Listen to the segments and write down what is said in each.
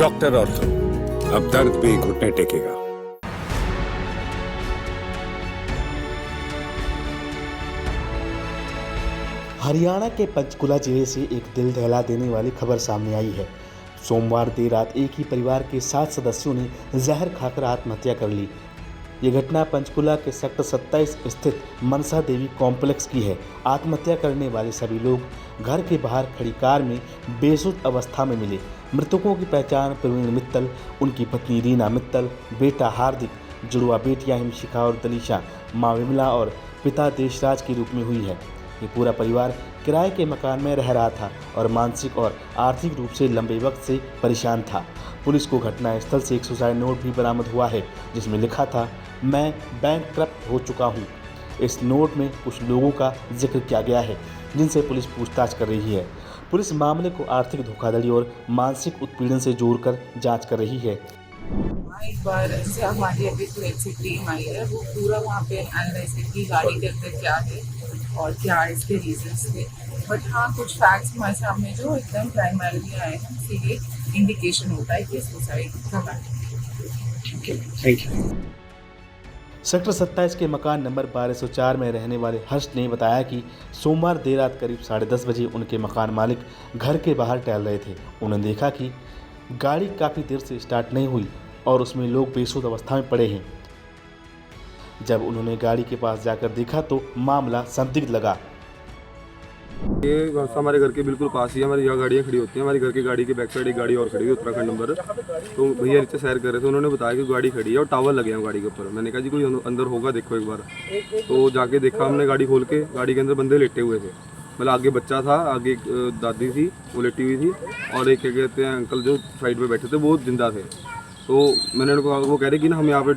Doctor ortho, अब दर्द भी घुटने टेकेगा। हरियाणा के पंचकुला जिले से एक दिल दहला देने वाली खबर सामने आई है। सोमवार देर रात एक ही परिवार के 7 सदस्यों ने जहर खाकर आत्महत्या कर ली। ये घटना पंचकुला के सेक्टर 27 स्थित मनसा देवी कॉम्प्लेक्स की है। आत्महत्या करने वाले सभी लोग घर के बाहर खड़ी कार में बेसुध अवस्था में मिले। मृतकों की पहचान प्रवीण मित्तल, उनकी पत्नी रीना मित्तल, बेटा हार्दिक, जुड़वा बेटियां हिमशिखा और दलीशा, माँ विमला और पिता देशराज के रूप में हुई है। ये पूरा परिवार किराए के मकान में रह रहा था और मानसिक और आर्थिक रूप से लंबे वक्त से परेशान था। पुलिस को घटनास्थल से एक सुसाइड नोट भी बरामद हुआ है, जिसमें लिखा था, मैं बैंकक्रप्ट हो चुका हूँ। इस नोट में कुछ लोगों का जिक्र किया गया है, जिनसे पुलिस पूछताछ कर रही है। पुलिस मामले को आर्थिक धोखाधड़ी और मानसिक उत्पीड़न से जोड़कर जांच कर रही है। एक बार ऐसे हमारी अभी फोरेंसिक टीम आई है, वो पूरा वहाँ पे एनालाइज की गाड़ी के अंदर क्या है और क्या इसके रीजंस थे। बट हाँ, कुछ फैक्ट्स हमारे सामने जो एकदम प्राइमरीली आए हैं, इसलिए इंडिकेशन होता है कि सुसाइड का थैंक यू। सेक्टर 27 के मकान नंबर 1204 में रहने वाले हर्ष ने बताया कि सोमवार देर रात करीब 10:30 बजे उनके मकान मालिक घर के बाहर टहल रहे थे। उन्होंने देखा कि गाड़ी काफ़ी देर से स्टार्ट नहीं हुई और उसमें लोग बेसुध अवस्था में पड़े हैं। जब उन्होंने गाड़ी के पास जाकर देखा तो मामला संदिग्ध लगा। ये हादसा हमारे घर के बिल्कुल पास ही है। हमारी यहाँ गाड़ियाँ खड़ी होती हैं। हमारी घर की गाड़ी के बैक साइड एक गाड़ी और खड़ी है, उत्तराखंड नंबर। तो भैया नीचे सैर कर रहे थे, उन्होंने बताया कि गाड़ी खड़ी है और टावर लगे हैं गाड़ी के ऊपर। मैंने कहा जी कोई अंदर होगा, देखो एक बार। तो जाके देखा हमने, गाड़ी खोल के गाड़ी के अंदर बंदे लेटे हुए थे। मतलब आगे बच्चा था, आगे एक दादी थी वो लेटी हुई थी, और एक क्या कहते हैं अंकल जो साइड पे बैठे थे वो जिंदा थे। तो मैंने उनको, वो कह रहे कि ना हम यहाँ पे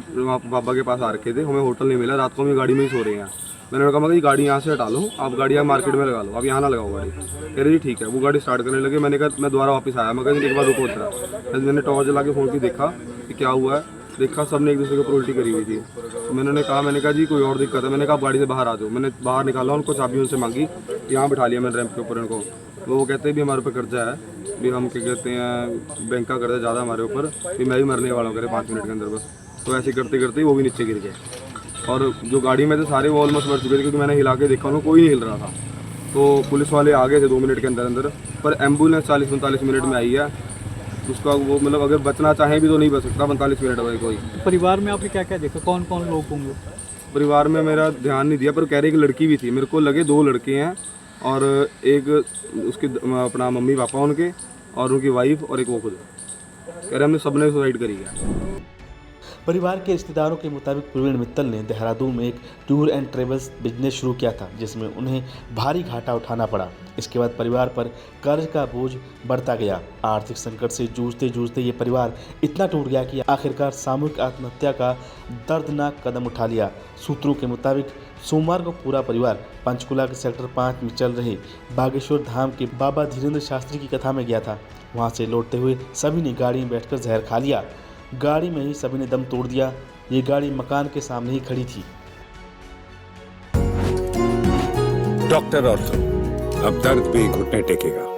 बाबा के पास आ रखे थे, हमें होटल नहीं मिला, रात को हम गाड़ी में ही सो रहे हैं। मैंने कहा मगर गाड़ी यहाँ से हटा लो, आप गाड़ी यहाँ मार्केट में लगा लो, आप यहाँ ना लगाओ गाड़ी। कह रहे जी ठीक है। वो गाड़ी स्टार्ट करने लगे। मैंने कहा, मैं दोबारा वापस आया, मगर एक बार रुको उतरा। मैंने टॉर्च जला के फोन की देखा कि क्या हुआ है। देखा सबने एक दूसरे को उल्टी करी हुई थी। तो मैंने कहा जी कोई और दिक्कत है। मैंने कहा आप गाड़ी से बाहर आ जाओ। मैंने बाहर निकाला, उनको चाबी उनसे मांगी, यहाँ बिठा लिया मैंने रैंप के ऊपर इनको। वो कहते हैं भी हमारे ऊपर कर्जा है, भी हम क्या कहते हैं बैंक का कर्जा ज़्यादा हमारे ऊपर, भी मैं भी मरने वाला हूँ, कह रहे 5 मिनट के अंदर बस। तो ऐसे करते करते वो भी नीचे गिर गए, और जो गाड़ी में थे सारे वो ऑलमोस्ट मर चुके थे, क्योंकि मैंने हिला के देखा उनको कोई नहीं हिल रहा था। तो पुलिस वाले आ गए थे 2 मिनट के अंदर अंदर, पर एम्बुलेंस 40-45 मिनट में आई है। उसका वो मतलब अगर बचना चाहें भी तो नहीं बच सकता 45 मिनट में कोई। परिवार में आपने क्या क्या देखा, कौन कौन लोग होंगे? परिवार में मेरा ध्यान नहीं दिया, पर कह रहे एक लड़की भी थी। मेरे को लगे 2 लड़के हैं, और एक उसके अपना मम्मी पापा उनके, और उनकी वाइफ, और एक वो खुद। कह रहे हमने सबने सुसाइड करी है। परिवार के रिश्तेदारों के मुताबिक प्रवीण मित्तल ने देहरादून में एक टूर एंड ट्रेवल्स बिजनेस शुरू किया था, जिसमें उन्हें भारी घाटा उठाना पड़ा। इसके बाद परिवार पर कर्ज का बोझ बढ़ता गया। आर्थिक संकट से जूझते जूझते ये परिवार इतना टूट गया कि आखिरकार सामूहिक आत्महत्या का दर्दनाक कदम उठा लिया। सूत्रों के मुताबिक सोमवार को पूरा परिवार पंचकुला के सेक्टर 5 में चल रहे बागेश्वर धाम के बाबा धीरेन्द्र शास्त्री की कथा में गया था। वहाँ से लौटते हुए सभी ने गाड़ी में बैठकर जहर खा लिया। गाड़ी में ही सभी ने दम तोड़ दिया। ये गाड़ी मकान के सामने ही खड़ी थी। डॉक्टर ऑर्थो, अब दर्द भी घुटने टेकेगा।